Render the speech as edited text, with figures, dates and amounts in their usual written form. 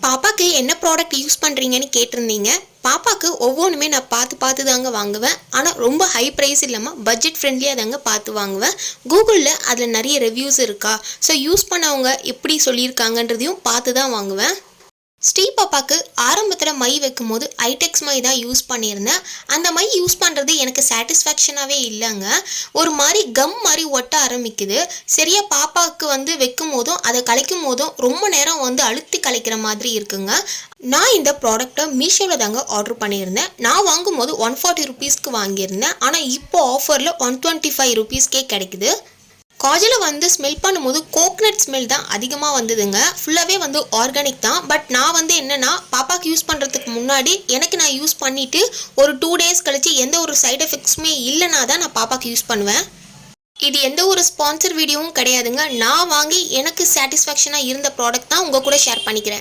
பாப்பாக்கு என்ன product use பண்ணுறீங்கன்னு கேட்டிருந்தீங்க. பாப்பாக்கு ஒவ்வொன்றுமே நான் பார்த்து தாங்க வாங்குவேன். ஆனால் ரொம்ப ஹை ப்ரைஸ் இல்லாமல் பட்ஜெட் ஃப்ரெண்ட்லியாக தாங்க பார்த்து வாங்குவேன். கூகுளில் அதில் நிறைய ரிவ்யூஸ் இருக்கா, ஸோ யூஸ் பண்ணவங்க எப்படி சொல்லியிருக்காங்கன்றதையும் பார்த்து தான் வாங்குவேன். ஸ்ரீ பாப்பாக்கு ஆரம்பத்தில் மை வைக்கும் போது ஐடெக்ஸ் மை தான் யூஸ் பண்ணியிருந்தேன். அந்த மை யூஸ் பண்ணுறது எனக்கு சாட்டிஸ்ஃபேக்ஷனாகவே இல்லைங்க. ஒரு மாதிரி கம் மாதிரி ஒட்ட ஆரம்பிக்குது. சரியாக பாப்பாவுக்கு வைக்கும் போதும் அதை கலைக்கும் போதும் ரொம்ப நேரம் அழுத்தி கலைக்கிற மாதிரி இருக்குங்க. நான் இந்த ப்ராடக்டை மீஷோவில் தாங்க ஆர்டர் பண்ணியிருந்தேன். நான் வாங்கும் போது 140 ருபீஸ்க்கு வாங்கியிருந்தேன். ஆனால் இப்போ ஆஃபரில் 125 ருபீஸ்க்கே கிடைக்குது. காஜலை ஸ்மெல் பண்ணும்போது கோக்னட் ஸ்மெல் தான் அதிகமாக வந்ததுங்க. ஃபுல்லாகவே ஆர்கானிக் தான். பட் நான் என்னென்னா பாப்பாவுக்கு யூஸ் பண்ணுறதுக்கு முன்னாடி நான் யூஸ் பண்ணிவிட்டு ஒரு 2 டேஸ் கழித்து எந்த ஒரு சைட் எஃபெக்ட்ஸுமே இல்லைனா தான் நான் பாப்பாவுக்கு யூஸ் பண்ணுவேன். இது எந்த ஒரு ஸ்பான்சர் வீடியோவும் கிடையாதுங்க. நான் வாங்கி எனக்கு சாட்டிஸ்ஃபேக்ஷனாக இருந்த ப்ராடக்ட் தான் உங்கள் கூட ஷேர் பண்ணிக்கிறேன்.